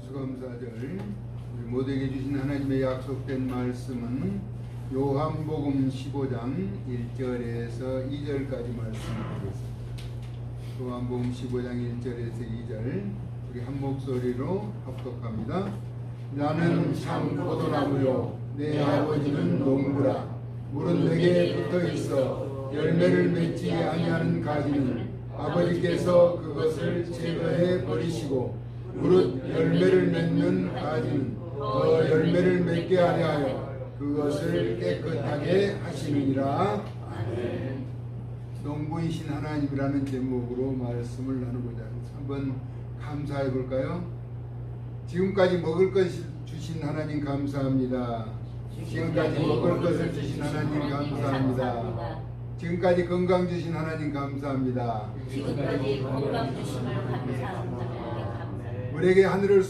추수감사절 우리 모두에게 주신 하나님의 약속된 말씀은 요한복음 15장 1절에서 2절까지 말씀드리겠습니다. 요한복음 15장 1절에서 2절 우리 한 목소리로 합독합니다. 나는 참 포도나무요 내 아버지는 농부라. 물은 내게 붙어 있어 열매를 맺지 아니하는 가지는 아버지께서 그것을 제거해 버리시고 무릇 열매를 맺는 가지는 더 열매를 맺게 하려 하여 그것을 깨끗하게 하시느니라. 아멘. 농부이신 하나님이라는 제목으로 말씀을 나누고자 합니다. 한번 감사해 볼까요? 지금까지 먹을 것 주신 하나님 감사합니다. 지금까지 먹을 것을 주신 하나님 감사합니다. 지금까지 건강 주신 하나님 감사합니다. 지금까지 건강 주심을 감사합니다. 우리에게 하늘의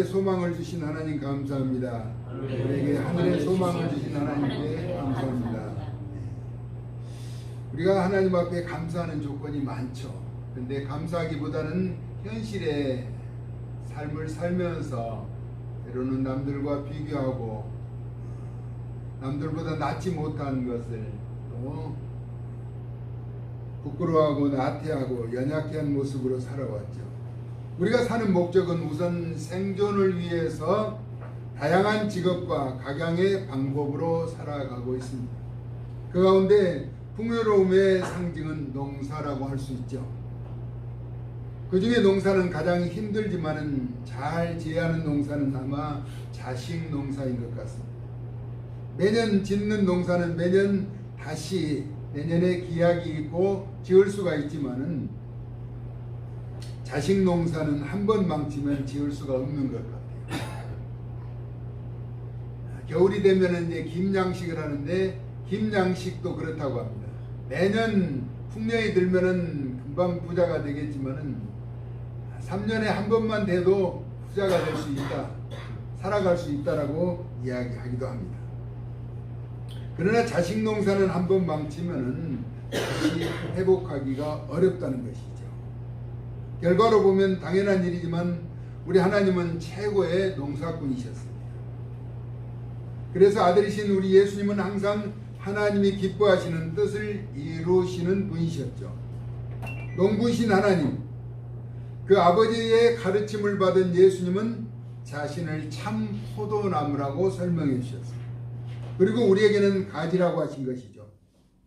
소망을 주신 하나님 감사합니다. 우리에게 하늘의 소망을 주신 하나님께 감사합니다. 우리가 하나님 앞에 감사하는 조건이 많죠. 그런데 감사하기보다는 현실의 삶을 살면서 때로는 남들과 비교하고 남들보다 낫지 못한 것을 또 부끄러워하고 나태하고 연약한 모습으로 살아왔죠. 우리가 사는 목적은 우선 생존을 위해서 다양한 직업과 각양의 방법으로 살아가고 있습니다. 그 가운데 풍요로움의 상징은 농사라고 할 수 있죠. 그 중에 농사는 가장 힘들지만은 잘 지어하는 농사는 아마 자식 농사인 것 같습니다. 매년 짓는 농사는 매년 다시 내년에 기약이 있고 지을 수가 있지만은 자식 농사는 한 번 망치면 지을 수가 없는 것 같아요. 겨울이 되면은 이제 김양식을 하는데 김양식도 그렇다고 합니다. 매년 풍년이 들면은 금방 부자가 되겠지만은 3년에 한 번만 돼도 부자가 될 수 있다, 살아갈 수 있다라고 이야기하기도 합니다. 그러나 자식 농사는 한 번 망치면은 다시 회복하기가 어렵다는 것이죠. 결과로 보면 당연한 일이지만 우리 하나님은 최고의 농사꾼이셨습니다. 그래서 아들이신 우리 예수님은 항상 하나님이 기뻐하시는 뜻을 이루시는 분이셨죠. 농부이신 하나님, 그 아버지의 가르침을 받은 예수님은 자신을 참 포도나무라고 설명해 주셨습니다. 그리고 우리에게는 가지라고 하신 것이죠.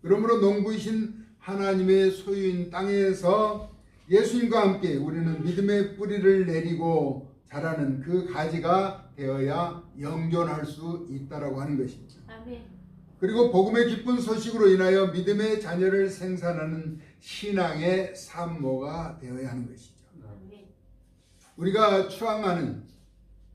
그러므로 농부이신 하나님의 소유인 땅에서 예수님과 함께 우리는 믿음의 뿌리를 내리고 자라는 그 가지가 되어야 영존할 수 있다라고 하는 것입니다. 아멘. 그리고 복음의 기쁜 소식으로 인하여 믿음의 자녀를 생산하는 신앙의 산모가 되어야 하는 것이죠. 아멘. 우리가 추앙하는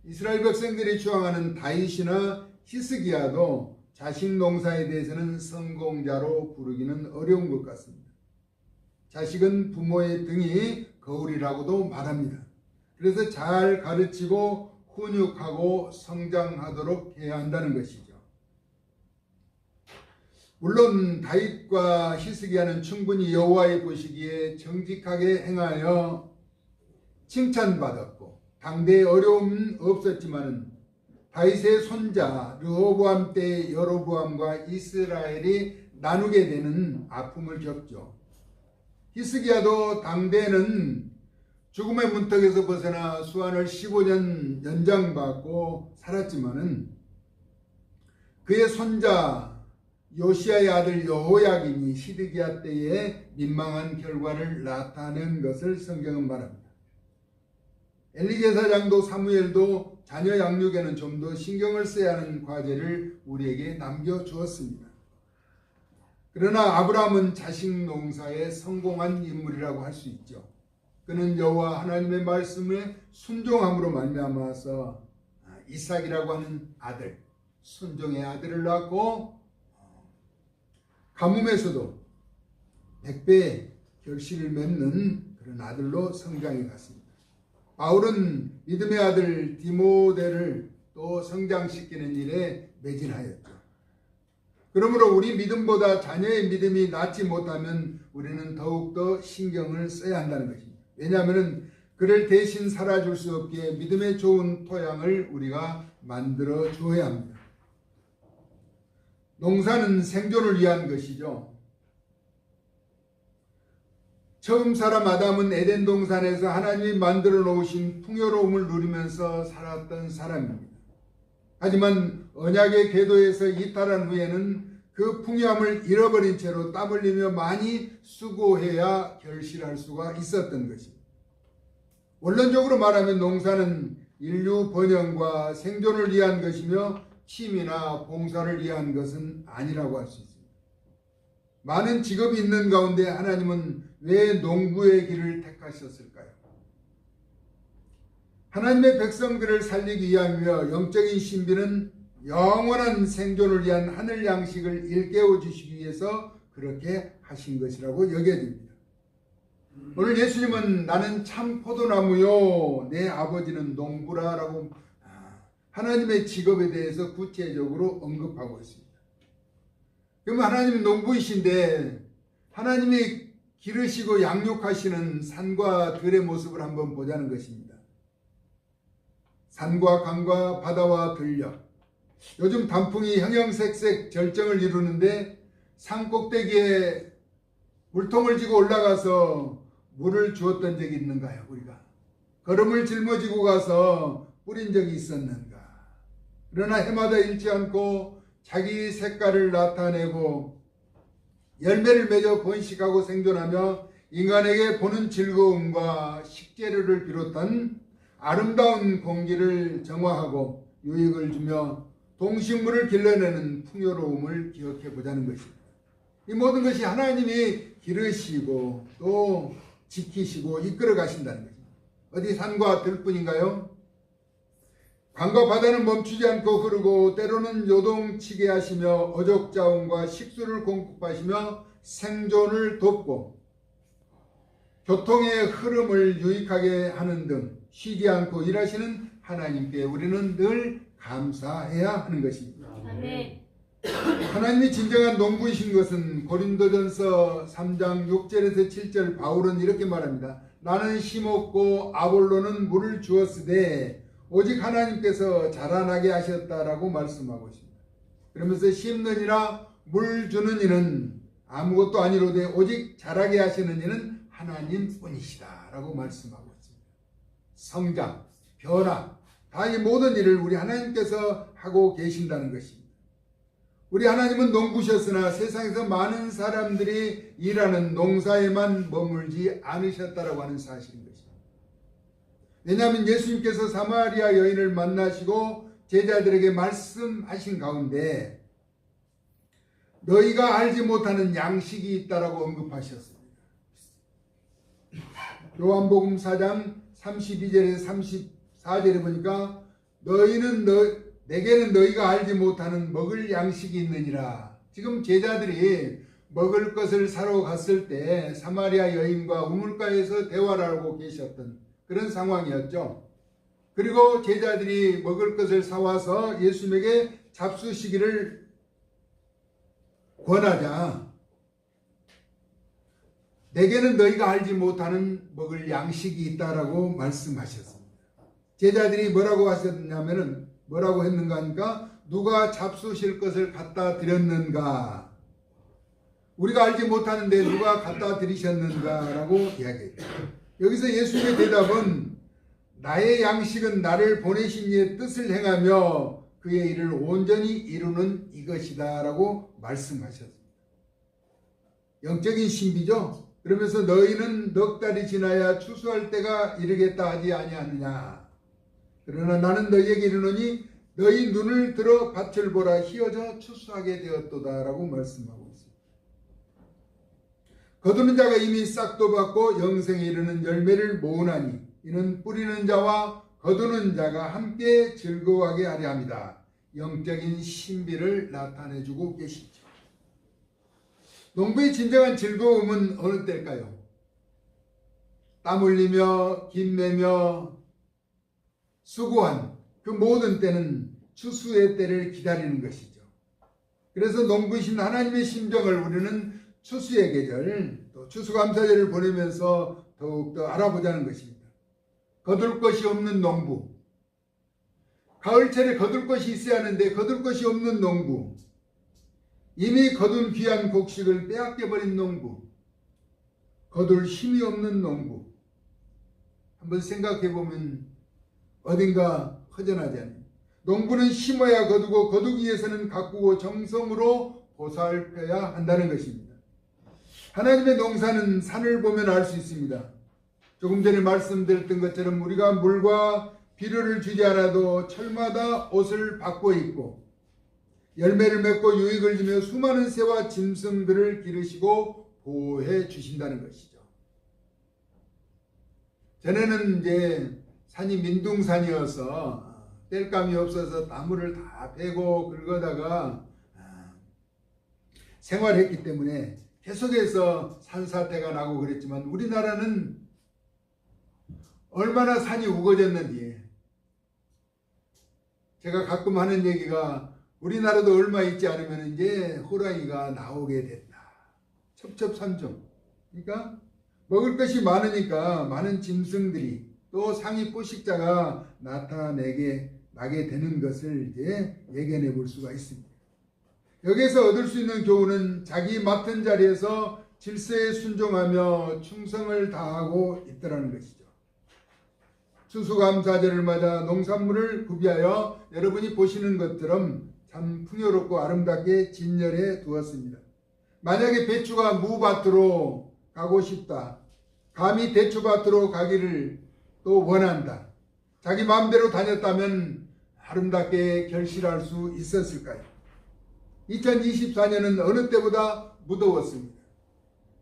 이스라엘 백성들이 추앙하는 다윗이나 히스기야도 자식 농사에 대해서는 성공자로 부르기는 어려운 것 같습니다. 자식은 부모의 등이 거울이라고도 말합니다. 그래서 잘 가르치고 훈육하고 성장하도록 해야 한다는 것이죠. 물론 다윗과 히스기야는 충분히 여호와의 보시기에 정직하게 행하여 칭찬받았고 당대에 어려움은 없었지만은 다윗의 손자 르호보암 때 여로보암과 이스라엘이 나누게 되는 아픔을 겪죠. 히스기야도 당대에는 죽음의 문턱에서 벗어나 수완을 15년 연장받고 살았지만은 그의 손자 요시야의 아들 여호야김이 시드기야 때에 민망한 결과를 나타낸 것을 성경은 말합니다. 엘리제사장도 사무엘도 자녀 양육에는 좀 더 신경을 써야 하는 과제를 우리에게 남겨주었습니다. 그러나 아브라함은 자식 농사에 성공한 인물이라고 할 수 있죠. 그는 여호와 하나님의 말씀에 순종함으로 말미암아서 이삭이라고 하는 아들, 순종의 아들을 낳고 가뭄에서도 100배의 결실을 맺는 그런 아들로 성장해 갔습니다. 바울은 믿음의 아들 디모데를 또 성장시키는 일에 매진하였죠. 그러므로 우리 믿음보다 자녀의 믿음이 낫지 못하면 우리는 더욱더 신경을 써야 한다는 것입니다. 왜냐하면 그를 대신 살아줄 수 없기에 믿음의 좋은 토양을 우리가 만들어 주어야 합니다. 농사는 생존을 위한 것이죠. 처음 사람 아담은 에덴 동산에서 하나님이 만들어 놓으신 풍요로움을 누리면서 살았던 사람입니다. 하지만 언약의 궤도에서 이탈한 후에는 그 풍요함을 잃어버린 채로 땀 흘리며 많이 수고해야 결실할 수가 있었던 것입니다. 원론적으로 말하면 농사는 인류 번영과 생존을 위한 것이며 취미나 봉사를 위한 것은 아니라고 할 수 있습니다. 많은 직업이 있는 가운데 하나님은 왜 농부의 길을 택하셨을까요? 하나님의 백성들을 살리기 위하며 영적인 신비는 영원한 생존을 위한 하늘 양식을 일깨워 주시기 위해서 그렇게 하신 것이라고 여겨집니다. 오늘 예수님은 나는 참 포도나무요 내 아버지는 농부라라고 하나님의 직업에 대해서 구체적으로 언급하고 있습니다. 그러면 하나님은 농부이신데 하나님이 기르시고 양육하시는 산과 들의 모습을 한번 보자는 것입니다. 산과 강과 바다와 들녘, 요즘 단풍이 형형색색 절정을 이루는데 산 꼭대기에 물통을 지고 올라가서 물을 주었던 적이 있는가요? 우리가 걸음을 짊어지고 가서 뿌린 적이 있었는가? 그러나 해마다 잃지 않고 자기 색깔을 나타내고 열매를 맺어 번식하고 생존하며 인간에게 보는 즐거움과 식재료를 비롯한 아름다운 공기를 정화하고 유익을 주며 동식물을 길러내는 풍요로움을 기억해 보자는 것입니다. 이 모든 것이 하나님이 기르시고 또 지키시고 이끌어 가신다는 것입니다. 어디 산과 들뿐인가요? 강과 바다는 멈추지 않고 흐르고 때로는 요동치게 하시며 어족자원과 식수를 공급하시며 생존을 돕고 교통의 흐름을 유익하게 하는 등 쉬지 않고 일하시는 하나님께 우리는 늘 감사해야 하는 것입니다. 아멘. 하나님이 진정한 농부이신 것은 고린도전서 3장 6절에서 7절 바울은 이렇게 말합니다. 나는 심었고 아볼로는 물을 주었으되 오직 하나님께서 자라나게 하셨다라고 말씀하고 있습니다. 그러면서 심는 이나 물 주는 이는 아무것도 아니로되 오직 자라게 하시는 이는 하나님뿐이시다라고 말씀하고 있습니다. 성장, 변화, 다 이 모든 일을 우리 하나님께서 하고 계신다는 것입니다. 우리 하나님은 농부셨으나 세상에서 많은 사람들이 일하는 농사에만 머물지 않으셨다라고 하는 사실인 것입니다. 왜냐하면 예수님께서 사마리아 여인을 만나시고 제자들에게 말씀하신 가운데 너희가 알지 못하는 양식이 있다라고 언급하셨습니다. 요한복음 4장 32절에서 34절에 보니까 내게는 너희가 알지 못하는 먹을 양식이 있느니라. 지금 제자들이 먹을 것을 사러 갔을 때 사마리아 여인과 우물가에서 대화를 하고 계셨던 그런 상황이었죠. 그리고 제자들이 먹을 것을 사와서 예수님에게 잡수시기를 권하자 내게는 너희가 알지 못하는 먹을 양식이 있다라고 말씀하셨습니다. 제자들이 뭐라고 했는가 하니까 누가 잡수실 것을 갖다 드렸는가? 우리가 알지 못하는데 누가 갖다 드리셨는가라고 이야기했죠. 여기서 예수님의 대답은 나의 양식은 나를 보내신 이의 뜻을 행하며 그의 일을 온전히 이루는 이것이다 라고 말씀하셨습니다. 영적인 신비죠. 그러면서 너희는 넉 달이 지나야 추수할 때가 이르겠다 하지 아니하느냐. 그러나 나는 너희에게 이르노니 너희 눈을 들어 밭을 보라 희어져 추수하게 되었도다 라고 말씀하고 있습니다. 거두는 자가 이미 싹도 받고 영생에 이르는 열매를 모으나니 이는 뿌리는 자와 거두는 자가 함께 즐거워하게 하려 합니다. 영적인 신비를 나타내주고 계시죠. 농부의 진정한 즐거움은 어느 때일까요? 땀 흘리며 김매며 수고한 그 모든 때는 추수의 때를 기다리는 것이죠. 그래서 농부이신 하나님의 심정을 우리는 추수의 계절 또 추수감사절을 보내면서 더욱더 알아보자는 것입니다. 거둘 것이 없는 농부, 가을철에 거둘 것이 있어야 하는데 거둘 것이 없는 농부, 이미 거둔 귀한 곡식을 빼앗겨버린 농부, 거둘 힘이 없는 농부. 한번 생각해보면 어딘가 허전하지 않아요? 농부는 심어야 거두고 거두기 위해서는 가꾸고 정성으로 보살펴야 한다는 것입니다. 하나님의 농사는 산을 보면 알 수 있습니다. 조금 전에 말씀드렸던 것처럼 우리가 물과 비료를 주지 않아도 철마다 옷을 바꿔 입고 열매를 맺고 유익을 주며 수많은 새와 짐승들을 기르시고 보호해 주신다는 것이죠. 전에는 이제 산이 민둥산이어서 땔감이 없어서 나무를 다 베고 긁어다가 생활했기 때문에 계속해서 산사태가 나고 그랬지만 우리나라는 얼마나 산이 우거졌는지, 제가 가끔 하는 얘기가 우리나라도 얼마 있지 않으면 이제 호랑이가 나오게 된다. 첩첩산중. 그러니까 먹을 것이 많으니까 많은 짐승들이 또 상위 포식자가 나게 되는 것을 이제 예견해 볼 수가 있습니다. 여기에서 얻을 수 있는 교훈은 자기 맡은 자리에서 질서에 순종하며 충성을 다하고 있더라는 것이죠. 추수감사절을 맞아 농산물을 구비하여 여러분이 보시는 것처럼 참 풍요롭고 아름답게 진열해 두었습니다. 만약에 배추가 무밭으로 가고 싶다, 감히 대추밭으로 가기를 또 원한다, 자기 마음대로 다녔다면 아름답게 결실할 수 있었을까요? 2024년은 어느 때보다 무더웠습니다.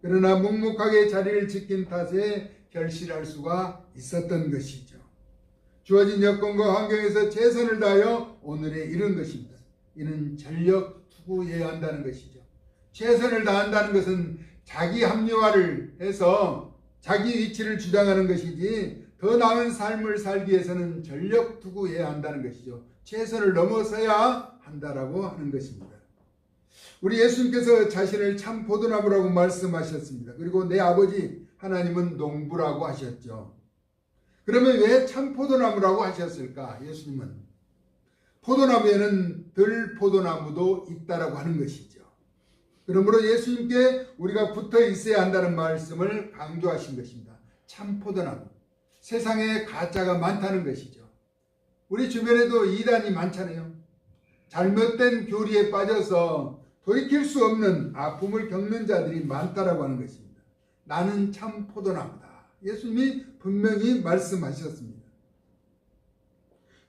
그러나 묵묵하게 자리를 지킨 탓에 결실할 수가 있었던 것이죠. 주어진 여건과 환경에서 최선을 다하여 오늘에 이른 것입니다. 이는 전력 투구해야 한다는 것이죠. 최선을 다한다는 것은 자기 합리화를 해서 자기 위치를 주장하는 것이지 더 나은 삶을 살기 위해서는 전력 투구해야 한다는 것이죠. 최선을 넘어서야 한다라고 하는 것입니다. 우리 예수님께서 자신을 참 포도나무라고 말씀하셨습니다. 그리고 내 아버지 하나님은 농부라고 하셨죠. 그러면 왜 참 포도나무라고 하셨을까? 예수님은 포도나무에는 덜 포도나무도 있다라고 하는 것이죠. 그러므로 예수님께 우리가 붙어 있어야 한다는 말씀을 강조하신 것입니다. 참 포도나무. 세상에 가짜가 많다는 것이죠. 우리 주변에도 이단이 많잖아요. 잘못된 교리에 빠져서 돌이킬 수 없는 아픔을 겪는 자들이 많다라고 하는 것입니다. 나는 참 포도나무다. 예수님이 분명히 말씀하셨습니다.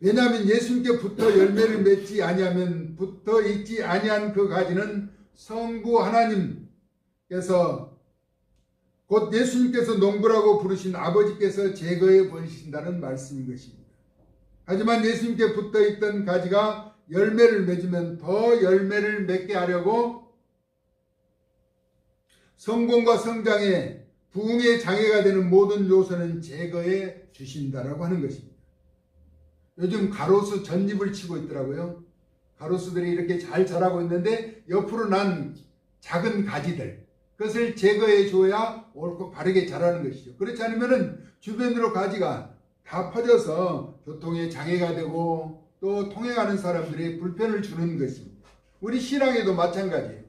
왜냐하면 예수님께 붙어 열매를 맺지 아니하면 붙어 있지 아니한 그 가지는 성부 하나님께서 곧 예수님께서 농부라고 부르신 아버지께서 제거해 버리신다는 말씀인 것입니다. 하지만 예수님께 붙어 있던 가지가 열매를 맺으면 더 열매를 맺게 하려고 성공과 성장에 부흥의 장애가 되는 모든 요소는 제거해 주신다라고 하는 것입니다. 요즘 가로수 전입을 치고 있더라고요. 가로수들이 이렇게 잘 자라고 있는데 옆으로 난 작은 가지들, 그것을 제거해 줘야 옳고 바르게 자라는 것이죠. 그렇지 않으면 주변으로 가지가 다 퍼져서 교통에 장애가 되고 또 통행하는 사람들이 불편을 주는 것입니다. 우리 신앙에도 마찬가지예요.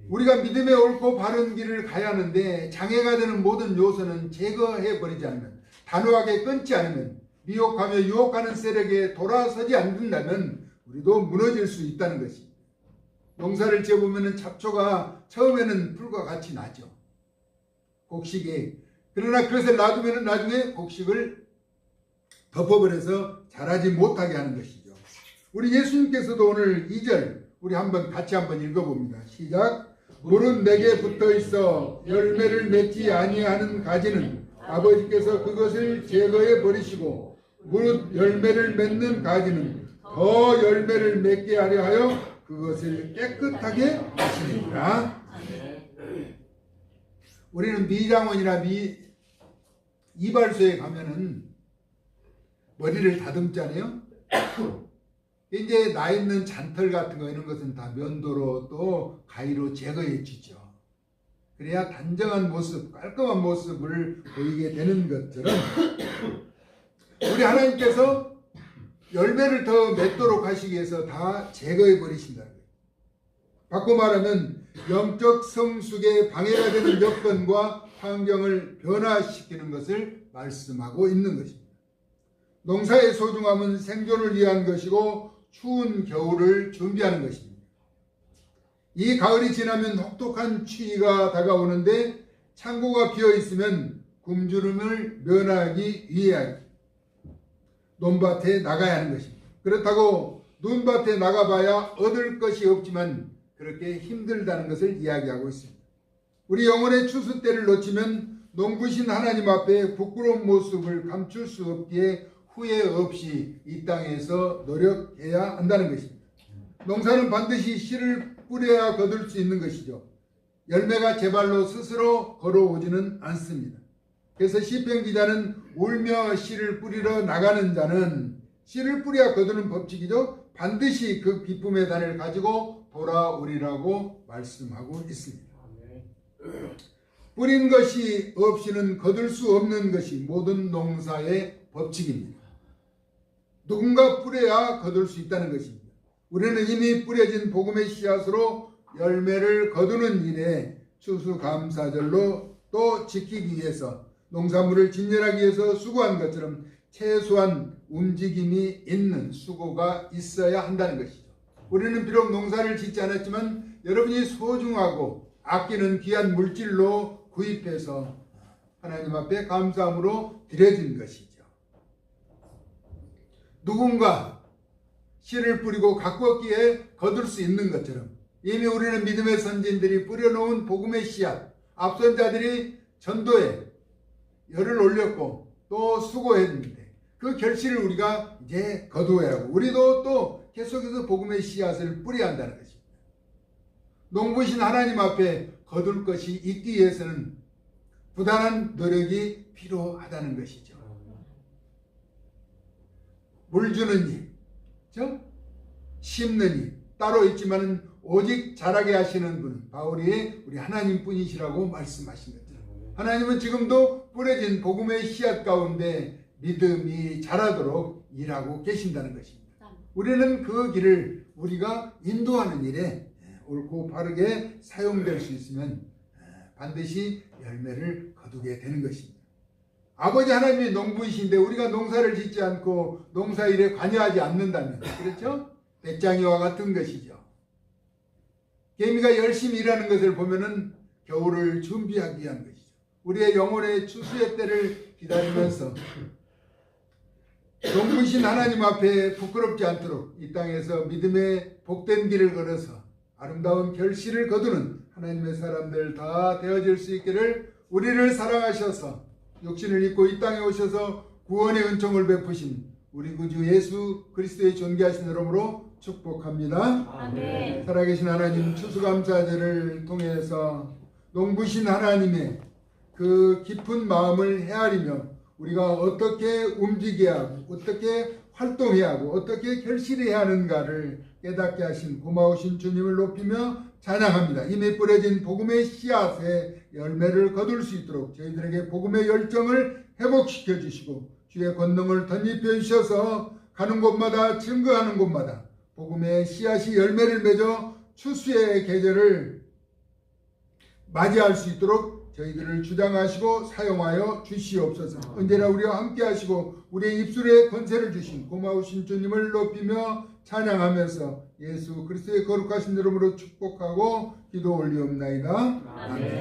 우리가 믿음의 옳고 바른 길을 가야 하는데 장애가 되는 모든 요소는 제거해 버리지 않으면, 단호하게 끊지 않으면, 미혹하며 유혹하는 세력에 돌아서지 않는다면 우리도 무너질 수 있다는 것입니다. 농사를 지어보면 잡초가 처음에는 풀과 같이 나죠. 곡식이. 그러나 그것을 놔두면 나중에 곡식을 덮어버려서 자라지 못하게 하는 것이죠. 우리 예수님께서도 오늘 2절 우리 같이 한번 읽어봅니다. 시작. 물은 내게 붙어 있어 열매를 맺지 아니하는 가지는 아버지께서 그것을 제거해 버리시고 무릇 열매를 맺는 가지는 더 열매를 맺게 하려 하여 그것을 깨끗하게 하시니라. 우리는 미장원이나 이발소에 가면은 머리를 다듬잖아요. 이제 나 있는 잔털 같은 거 이런 것은 다 면도로 또 가위로 제거해 주죠. 그래야 단정한 모습, 깔끔한 모습을 보이게 되는 것처럼 우리 하나님께서 열매를 더 맺도록 하시기 위해서 다 제거해 버리신다는 거예요. 바꿔 말하면 영적 성숙에 방해가 되는 여건과 환경을 변화시키는 것을 말씀하고 있는 것입니다. 농사의 소중함은 생존을 위한 것이고 추운 겨울을 준비하는 것입니다. 이 가을이 지나면 혹독한 추위가 다가오는데 창고가 비어 있으면 굶주림을 면하기 위해 논밭에 나가야 하는 것입니다. 그렇다고 논밭에 나가봐야 얻을 것이 없지만 그렇게 힘들다는 것을 이야기하고 있습니다. 우리 영혼의 추수 때를 놓치면 농부신 하나님 앞에 부끄러운 모습을 감출 수 없기에 후회 없이 이 땅에서 노력해야 한다는 것입니다. 농사는 반드시 씨를 뿌려야 거둘 수 있는 것이죠. 열매가 제 발로 스스로 걸어오지는 않습니다. 그래서 시편 기자는 울며 씨를 뿌리러 나가는 자는 씨를 뿌려야 거두는 법칙이죠. 반드시 그 기쁨의 단을 가지고 돌아오리라고 말씀하고 있습니다. 뿌린 것이 없이는 거둘 수 없는 것이 모든 농사의 법칙입니다. 누군가 뿌려야 거둘 수 있다는 것입니다. 우리는 이미 뿌려진 복음의 씨앗으로 열매를 거두는 일에 추수감사절로 또 지키기 위해서 농산물을 진열하기 위해서 수고한 것처럼 최소한 움직임이 있는 수고가 있어야 한다는 것이죠. 우리는 비록 농사를 짓지 않았지만 여러분이 소중하고 아끼는 귀한 물질로 구입해서 하나님 앞에 감사함으로 드려진 것이죠. 누군가 씨를 뿌리고 가꾸었기에 거둘 수 있는 것처럼 이미 우리는 믿음의 선진들이 뿌려놓은 복음의 씨앗, 앞선 자들이 전도에 열을 올렸고 또 수고했는데 그 결실을 우리가 이제 거두어야 하고 우리도 또 계속해서 복음의 씨앗을 뿌려야 한다는 것입니다. 농부신 하나님 앞에 거둘 것이 있기 위해서는 부단한 노력이 필요하다는 것이죠. 물 주는 일, 심는 일 따로 있지만은 오직 자라게 하시는 분은 바울이 우리 하나님뿐이시라고 말씀하신 것처럼 하나님은 지금도 뿌려진 복음의 씨앗 가운데 믿음이 자라도록 일하고 계신다는 것입니다. 우리는 그 길을 우리가 인도하는 일에 옳고 바르게 사용될 수 있으면 반드시 열매를 거두게 되는 것입니다. 아버지 하나님이 농부이신데 우리가 농사를 짓지 않고 농사일에 관여하지 않는다면 그렇죠? 배짱이와 같은 것이죠. 개미가 열심히 일하는 것을 보면은 겨울을 준비하기 위한 것이죠. 우리의 영혼의 추수의 때를 기다리면서 농부이신 하나님 앞에 부끄럽지 않도록 이 땅에서 믿음의 복된 길을 걸어서 아름다운 결실을 거두는 하나님의 사람들 다 되어질 수 있기를 우리를 사랑하셔서 육신을 입고 이 땅에 오셔서 구원의 은총을 베푸신 우리 구주 예수 그리스도의 존귀하신 이름으로 축복합니다. 아멘. 살아계신 하나님 추수감사절을 통해서 농부신 하나님의 그 깊은 마음을 헤아리며 우리가 어떻게 움직여야 하고 어떻게 활동해야 하고 어떻게 결실해야 하는가를 깨닫게 하신 고마우신 주님을 높이며 찬양합니다. 이미 뿌려진 복음의 씨앗에 열매를 거둘 수 있도록 저희들에게 복음의 열정을 회복시켜 주시고 주의 권능을 덧입혀 주셔서 가는 곳마다 증거하는 곳마다 복음의 씨앗이 열매를 맺어 추수의 계절을 맞이할 수 있도록 저희들을 주장하시고 사용하여 주시옵소서. 언제나 우리와 함께 하시고 우리의 입술에 권세를 주신 고마우신 주님을 높이며 찬양하면서 예수 그리스도의 거룩하신 이름으로 축복하고 기도 올리옵나이다. 아멘.